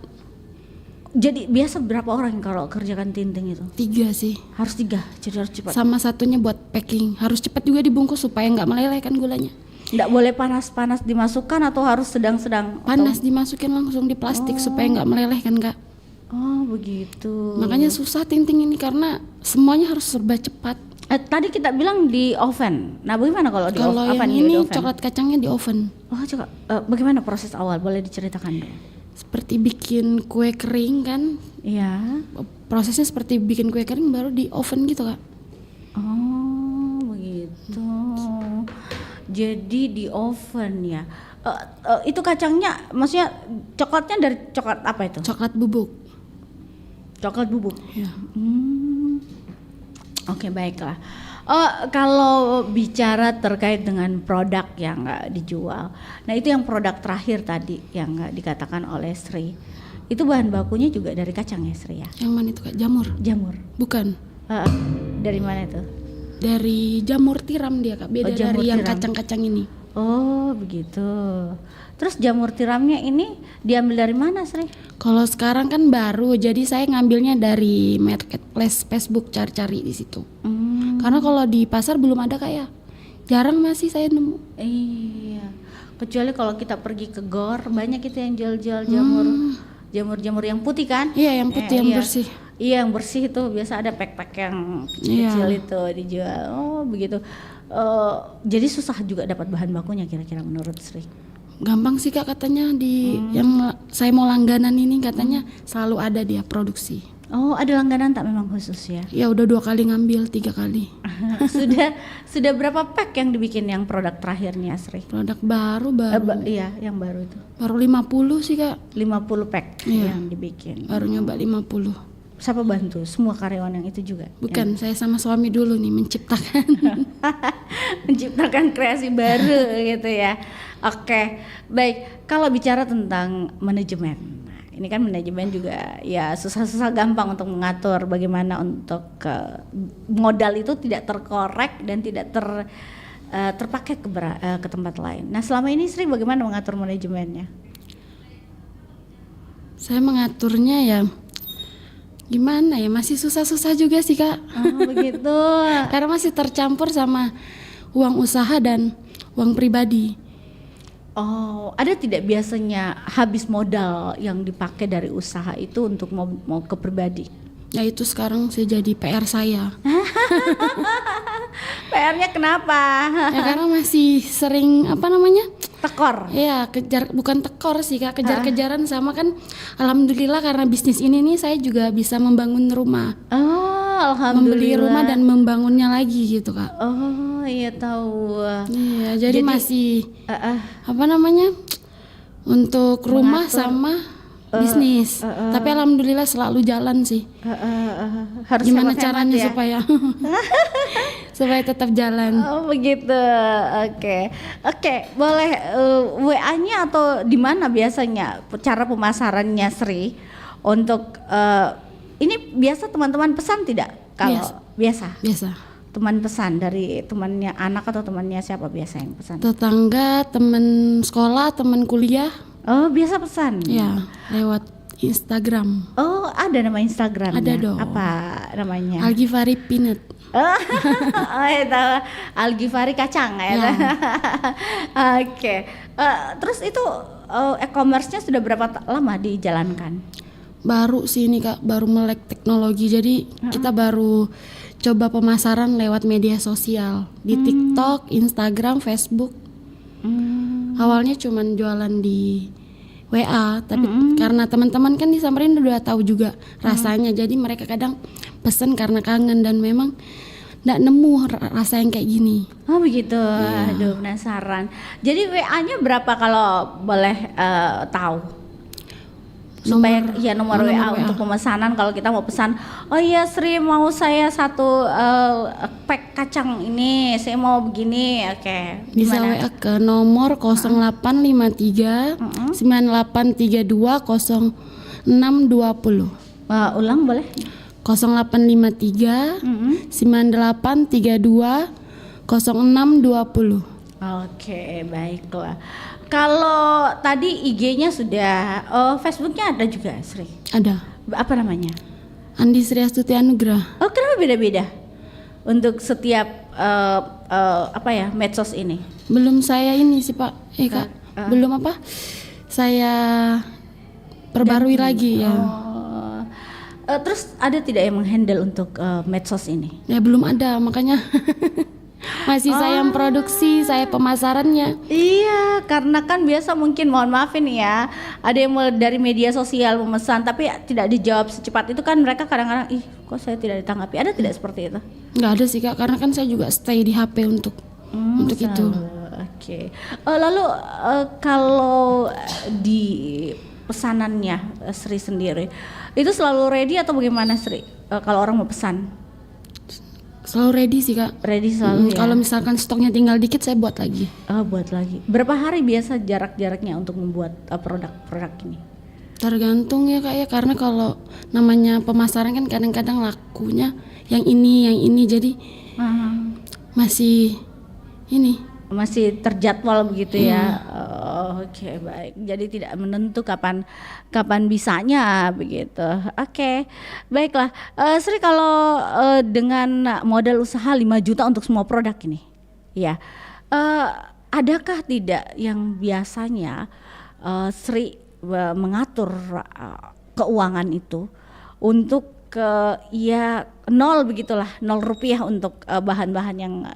Speaker 2: Jadi biasa berapa orang kalau kerjakan tinting itu?
Speaker 3: 3 sih.
Speaker 2: Harus 3, jadi harus cepat.
Speaker 3: Sama satunya buat packing. Harus cepat juga dibungkus supaya nggak meleleh kan gulanya.
Speaker 2: Nggak boleh panas-panas dimasukkan atau harus sedang-sedang?
Speaker 3: Panas dimasukin langsung di plastik supaya nggak meleleh kan Kak.
Speaker 2: Oh begitu.
Speaker 3: Makanya susah tinting ini karena semuanya harus serba cepat.
Speaker 2: Tadi kita bilang di oven. Nah bagaimana kalau di
Speaker 3: Kalau
Speaker 2: oven?
Speaker 3: yang ini coklat kacangnya di oven.
Speaker 2: Oh coba, bagaimana proses awal? Boleh diceritakan dong?
Speaker 3: Seperti bikin kue kering kan.
Speaker 2: Iya.
Speaker 3: Prosesnya seperti bikin kue kering baru di oven gitu Kak.
Speaker 2: Oh begitu. Jadi di oven ya. Itu kacangnya, maksudnya coklatnya dari coklat apa itu?
Speaker 3: Coklat bubuk.
Speaker 2: Coklat bubuk.
Speaker 3: Ya.
Speaker 2: Oke, baiklah. Kalau bicara terkait dengan produk yang dijual, nah itu yang produk terakhir tadi yang dikatakan oleh Sri, itu bahan bakunya juga dari kacang ya Sri ya?
Speaker 3: Yang mana itu Kak? Jamur?
Speaker 2: Jamur.
Speaker 3: Bukan.
Speaker 2: Dari mana itu?
Speaker 3: Dari jamur tiram dia Kak. Beda
Speaker 2: jamur
Speaker 3: dari yang
Speaker 2: tiram.
Speaker 3: kacang-kacang ini.
Speaker 2: Oh begitu. Terus jamur tiramnya ini diambil dari mana Sri?
Speaker 3: Kalau sekarang kan baru, jadi saya ngambilnya dari marketplace Facebook, cari-cari di situ. Karena kalau di pasar belum ada Kak ya. Jarang masih saya nemu.
Speaker 2: Iya. Kecuali kalau kita pergi ke GOR, banyak itu yang jual-jual jamur yang putih kan?
Speaker 3: Iya, yang putih, yang
Speaker 2: iya.
Speaker 3: bersih.
Speaker 2: Iya, yang bersih itu biasa ada pack-pack yang kecil itu dijual. Oh begitu. Jadi susah juga dapat bahan bakunya kira-kira menurut Sri?
Speaker 3: Gampang sih Kak katanya di yang saya mau langganan ini katanya selalu ada dia produksi.
Speaker 2: Oh, ada langganan tak memang khusus ya?
Speaker 3: Ya udah 2 kali ngambil, 3 kali.
Speaker 2: sudah berapa pack yang dibikin yang produk terakhirnya Sri?
Speaker 3: Produk baru
Speaker 2: Iya, yang baru itu.
Speaker 3: baru 50 sih Kak.
Speaker 2: 50 pack
Speaker 3: Iya.
Speaker 2: yang dibikin.
Speaker 3: Baru nyoba 50.
Speaker 2: Siapa bantu? Semua karyawan yang itu juga?
Speaker 3: Bukan, saya sama suami dulu nih menciptakan.
Speaker 2: Menciptakan kreasi baru gitu ya. Oke, baik. Kalau bicara tentang manajemen, nah, ini kan manajemen juga ya susah-susah gampang untuk mengatur bagaimana untuk modal itu tidak terkorek dan tidak terpakai ke tempat lain. Nah, selama ini Sri bagaimana mengatur manajemennya?
Speaker 3: Saya mengaturnya ya gimana ya, masih susah-susah juga sih Kak.
Speaker 2: Oh, begitu.
Speaker 3: Karena masih tercampur sama uang usaha dan uang pribadi.
Speaker 2: Oh, ada tidak biasanya habis modal yang dipakai dari usaha itu untuk mau ke pribadi?
Speaker 3: Ya itu sekarang saya jadi PR saya.
Speaker 2: PR-nya kenapa?
Speaker 3: Ya karena masih sering
Speaker 2: Tekor.
Speaker 3: ya bukan tekor sih Kak, kejar-kejaran sama kan. Alhamdulillah karena bisnis ini nih saya juga bisa membangun rumah.
Speaker 2: Oh, alhamdulillah.
Speaker 3: Membeli rumah dan membangunnya lagi gitu Kak.
Speaker 2: Oh, iya tahu.
Speaker 3: Iya, jadi masih
Speaker 2: uh,
Speaker 3: untuk rumah sama bisnis. Tapi alhamdulillah selalu jalan sih.
Speaker 2: Harus
Speaker 3: Gimana
Speaker 2: hemat-hemat
Speaker 3: caranya
Speaker 2: ya?
Speaker 3: supaya supaya tetap jalan?
Speaker 2: Oh, begitu. Oke, boleh WA-nya atau di mana biasanya cara pemasarannya Sri untuk ini biasa teman-teman pesan tidak? Kalau biasa. Teman pesan dari temannya anak atau temannya siapa biasa yang pesan?
Speaker 3: Tetangga, teman sekolah, teman kuliah.
Speaker 2: Oh, biasa pesan.
Speaker 3: Ya, lewat Instagram.
Speaker 2: Oh, ada nama Instagramnya?
Speaker 3: Ada dong.
Speaker 2: Apa namanya?
Speaker 3: Algifari Peanut.
Speaker 2: Oh, itu Algifari kacang ya.
Speaker 3: Ya.
Speaker 2: Oke. Terus itu e-commerce-nya sudah berapa lama dijalankan?
Speaker 3: Baru sih ini Kak, baru melek teknologi. Jadi kita baru coba pemasaran lewat media sosial di TikTok, Instagram, Facebook. Awalnya cuman jualan di WA, tapi karena teman-teman kan di Samarinda udah tahu juga rasanya, jadi mereka kadang pesen karena kangen dan memang nggak nemu rasa yang kayak gini.
Speaker 2: Oh begitu, aduh penasaran. Jadi WA-nya berapa kalau boleh tahu? Supaya nomor WA untuk pemesanan kalau kita mau pesan, oh iya Sri mau saya 1 pack kacang ini, saya mau begini, oke.
Speaker 3: Bisa
Speaker 2: Gimana?
Speaker 3: WA ke nomor 0853 9832 0620.
Speaker 2: Ulang boleh?
Speaker 3: 0853 9832 0620.
Speaker 2: Oke, baiklah. Kalau tadi IG-nya sudah, Facebook-nya ada juga, Sri?
Speaker 3: Ada.
Speaker 2: Apa namanya?
Speaker 3: Andi Sri Astuti Anugrah.
Speaker 2: Oh, kenapa beda-beda? Untuk setiap medsos ini?
Speaker 3: Belum saya ini sih Pak, Kak. Belum saya perbarui lagi ya.
Speaker 2: Terus ada tidak yang menghandle untuk medsos ini?
Speaker 3: Ya belum ada, makanya masih saya yang produksi, saya pemasarannya.
Speaker 2: Iya, karena kan biasa mungkin, mohon maaf ini ya, ada yang dari media sosial memesan tapi tidak dijawab secepat itu kan, mereka kadang-kadang kok saya tidak ditanggapi. Ada tidak seperti itu?
Speaker 3: Nggak ada sih Kak, karena kan saya juga stay di HP untuk itu.
Speaker 2: Oke. Lalu kalau di pesanannya Sri sendiri itu selalu ready atau bagaimana Sri? Kalau orang mau pesan?
Speaker 3: Selalu ready sih Kak.
Speaker 2: Ready selalu ya?
Speaker 3: Kalau misalkan stoknya tinggal dikit saya buat lagi.
Speaker 2: Buat lagi. Berapa hari biasa jarak-jaraknya untuk membuat produk-produk ini?
Speaker 3: Tergantung ya Kak ya, karena kalau namanya pemasaran kan kadang-kadang lakunya yang ini jadi masih
Speaker 2: terjadwal begitu ya. Oke, baik. Jadi tidak menentu kapan bisanya begitu. Oke. Baiklah. Sri, kalau dengan modal usaha 5 juta untuk semua produk ini. Ya. Adakah tidak yang biasanya Sri mengatur keuangan itu untuk nol begitulah, 0 rupiah untuk bahan-bahan yang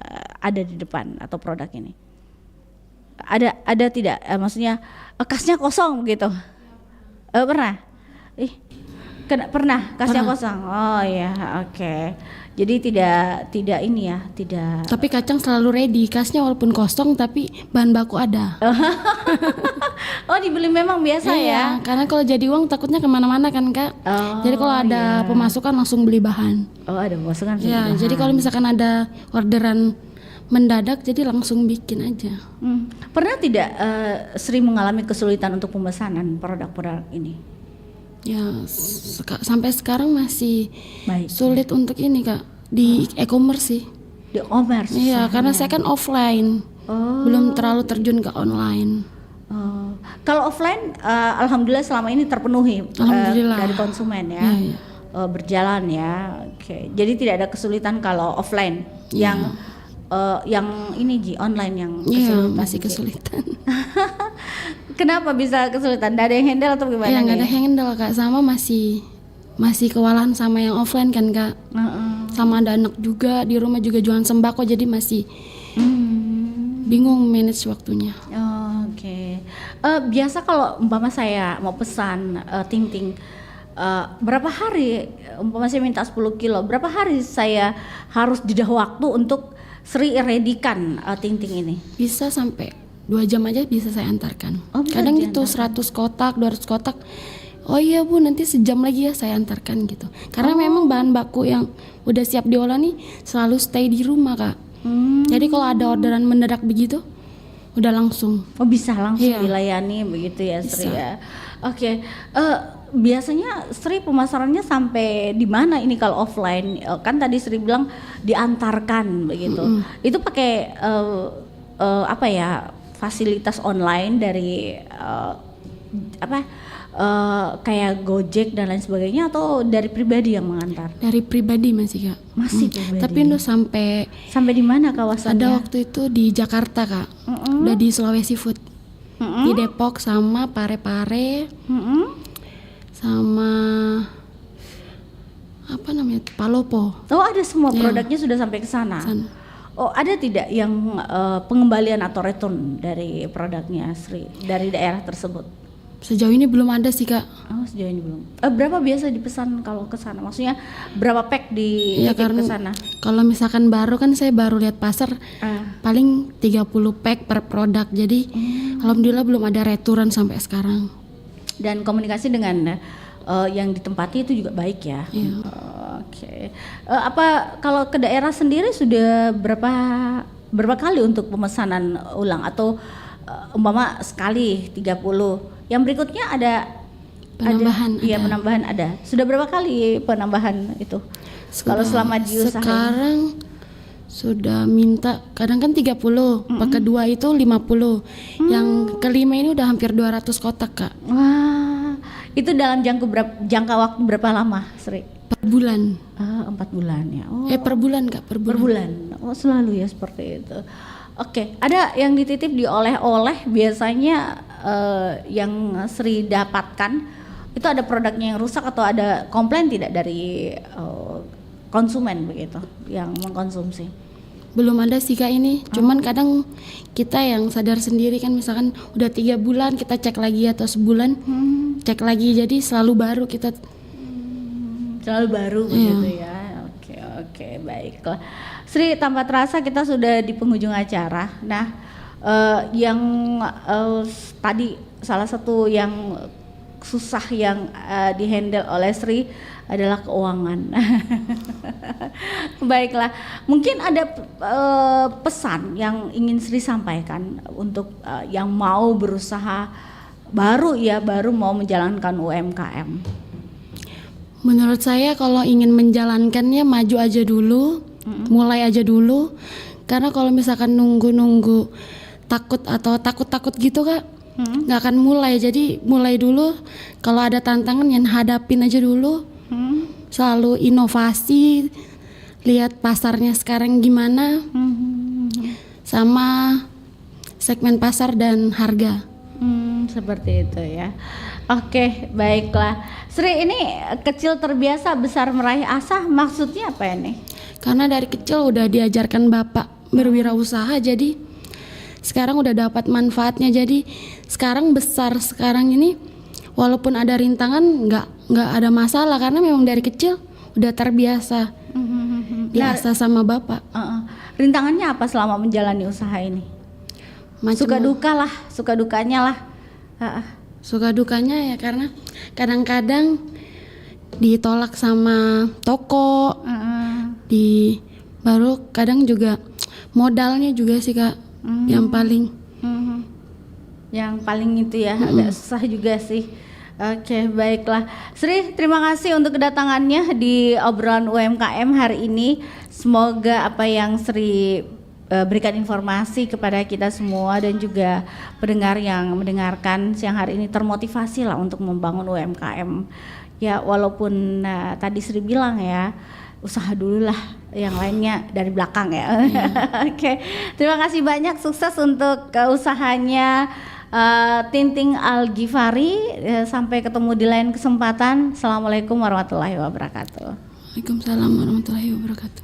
Speaker 2: ada di depan atau produk ini? Ada tidak? Maksudnya kasnya kosong begitu? Pernah? Pernah kasnya kosong. Oh ya, oke. Jadi tidak ini ya, tidak.
Speaker 3: Tapi kacang selalu ready, kasnya walaupun kosong tapi bahan baku ada.
Speaker 2: Oh, dibeli memang biasa ya.
Speaker 3: Iya, karena kalau jadi uang takutnya kemana-mana kan Kak.
Speaker 2: Oh,
Speaker 3: Jadi kalau ada pemasukan langsung beli bahan.
Speaker 2: Oh, ada pemasukan.
Speaker 3: Ya, jadi kalau misalkan ada orderan mendadak jadi langsung bikin aja.
Speaker 2: Pernah tidak Sri mengalami kesulitan untuk pemesanan produk-produk ini?
Speaker 3: Ya, sampai sekarang masih
Speaker 2: Baik.
Speaker 3: sulit untuk ini Kak di e-commerce sih.
Speaker 2: Di e-commerce.
Speaker 3: Iya, karena saya kan offline. Belum terlalu terjun ke online.
Speaker 2: Oh. Kalau offline, alhamdulillah selama ini terpenuhi
Speaker 3: Alhamdulillah.
Speaker 2: dari konsumen ya.
Speaker 3: Iya, iya.
Speaker 2: Berjalan ya. Oke. Jadi tidak ada kesulitan kalau offline yang ini Ji, online yang
Speaker 3: Iya,
Speaker 2: kesulitan.
Speaker 3: masih kesulitan.
Speaker 2: Kenapa bisa kesulitan? Tidak ada yang handle atau gimana?
Speaker 3: Iya, nggak ada
Speaker 2: nih?
Speaker 3: handle Kak, sama masih kewalahan sama yang offline kan Kak. Sama ada anak juga di rumah juga jualan sembako jadi masih bingung manage waktunya.
Speaker 2: Oh, oke. Biasa kalau umpama saya mau pesan ting-ting, berapa hari umpama saya minta 10 kilo, berapa hari saya harus jeda waktu untuk Sri ready-kan ting-ting ini?
Speaker 3: Bisa sampai 2 jam aja bisa saya antarkan.
Speaker 2: Oh, bisa
Speaker 3: Kadang gitu
Speaker 2: diantarkan.
Speaker 3: 100 kotak, 200 kotak. Oh iya Bu, nanti sejam lagi ya saya antarkan gitu. Karena memang bahan baku yang udah siap diolah nih selalu stay di rumah Kak. Jadi kalau ada orderan mendadak begitu, udah langsung.
Speaker 2: Oh, bisa langsung
Speaker 3: Iya.
Speaker 2: dilayani begitu ya Sri
Speaker 3: Bisa.
Speaker 2: ya. Oke. Biasanya Sri pemasarannya sampai di mana ini kalau offline? Kan tadi Sri bilang diantarkan begitu. Itu pakai apa ya? Fasilitas online dari kayak Gojek dan lain sebagainya, atau dari pribadi yang mengantar?
Speaker 3: Dari pribadi masih Kak.
Speaker 2: Masih pribadi.
Speaker 3: Tapi udah sampai
Speaker 2: Sampai di mana kawasannya?
Speaker 3: ada waktu itu di Jakarta Kak. Udah di Sulawesi Food. Di Depok sama Parepare. Sama apa namanya? Palopo.
Speaker 2: Oh, ada semua
Speaker 3: Iya.
Speaker 2: produknya sudah sampai ke sana.
Speaker 3: Sana.
Speaker 2: Oh, ada tidak yang pengembalian atau return dari produknya Sri dari daerah tersebut?
Speaker 3: Sejauh ini belum ada sih Kak.
Speaker 2: Oh, sejauh ini belum. Berapa biasa dipesan kalau ke sana? Maksudnya berapa pack
Speaker 3: Iya,
Speaker 2: dititip ke
Speaker 3: karena
Speaker 2: sana?
Speaker 3: kalau misalkan baru kan saya baru lihat pasar paling 30 pack per produk. Jadi alhamdulillah belum ada returan sampai sekarang.
Speaker 2: Dan komunikasi dengan yang ditempati itu juga baik ya.
Speaker 3: Iya.
Speaker 2: Oke. Apa kalau ke daerah sendiri sudah berapa kali untuk pemesanan ulang, atau umpama sekali 30? Yang berikutnya ada
Speaker 3: Penambahan
Speaker 2: Iya,
Speaker 3: ada.
Speaker 2: penambahan ada. Sudah berapa kali penambahan itu? Kalau selama diusahain?
Speaker 3: Sekarang sudah minta kadang kan 30, pak kedua itu 50. Yang kelima ini udah hampir 200 kotak Kak.
Speaker 2: Wah, itu dalam jangka waktu berapa lama, Sri?
Speaker 3: Per bulan.
Speaker 2: 4 bulan ya. Oh,
Speaker 3: Per bulan Kak, per
Speaker 2: per
Speaker 3: bulan.
Speaker 2: bulan. Oh, selalu ya seperti itu. Oke, ada yang dititip dioleh-oleh biasanya yang Sri dapatkan itu ada produknya yang rusak atau ada komplain tidak dari konsumen begitu yang mengkonsumsi?
Speaker 3: Belum ada sih Kak ini. Cuman kadang kita yang sadar sendiri kan, misalkan udah 3 bulan kita cek lagi atau sebulan cek lagi, jadi selalu baru kita.
Speaker 2: Selalu baru begitu ya. Oke, baiklah. Sri, tanpa terasa kita sudah di penghujung acara. Nah, yang tadi salah satu yang susah yang dihandle oleh Sri adalah keuangan. Baiklah, mungkin ada pesan yang ingin Sri sampaikan untuk yang mau berusaha baru mau menjalankan UMKM.
Speaker 3: Menurut saya kalau ingin menjalankannya maju aja dulu, mulai aja dulu. Karena kalau misalkan nunggu takut atau takut gitu Kak, nggak akan mulai. Jadi mulai dulu, kalau ada tantangan yang hadapin aja dulu. Selalu inovasi, lihat pasarnya sekarang gimana, sama segmen pasar dan harga.
Speaker 2: Seperti itu ya. Oke, baiklah. Sri, ini kecil terbiasa besar meraih asa, maksudnya apa ini?
Speaker 3: Karena dari kecil udah diajarkan bapak berwirausaha, jadi sekarang udah dapat manfaatnya. Jadi sekarang besar sekarang ini, walaupun ada rintangan, nggak ada masalah karena memang dari kecil udah terbiasa biasa sama bapak.
Speaker 2: Rintangannya apa selama menjalani usaha ini? Suka duka lah, suka dukanya lah.
Speaker 3: Suka dukanya ya karena kadang-kadang ditolak sama toko, baru kadang juga modalnya juga sih Kak yang paling.
Speaker 2: Yang paling itu ya agak susah juga sih. Oke, baiklah. Sri, terima kasih untuk kedatangannya di obrolan UMKM hari ini. Semoga apa yang Sri berikan informasi kepada kita semua dan juga pendengar yang mendengarkan siang hari ini termotivasi lah untuk membangun UMKM. Ya walaupun tadi Sri bilang ya, usaha dulu lah, yang lainnya dari belakang ya. Oke, terima kasih banyak, sukses untuk usahanya Tinting Al-Ghifari. Sampai ketemu di lain kesempatan. Assalamualaikum warahmatullahi wabarakatuh.
Speaker 3: Waalaikumsalam warahmatullahi wabarakatuh.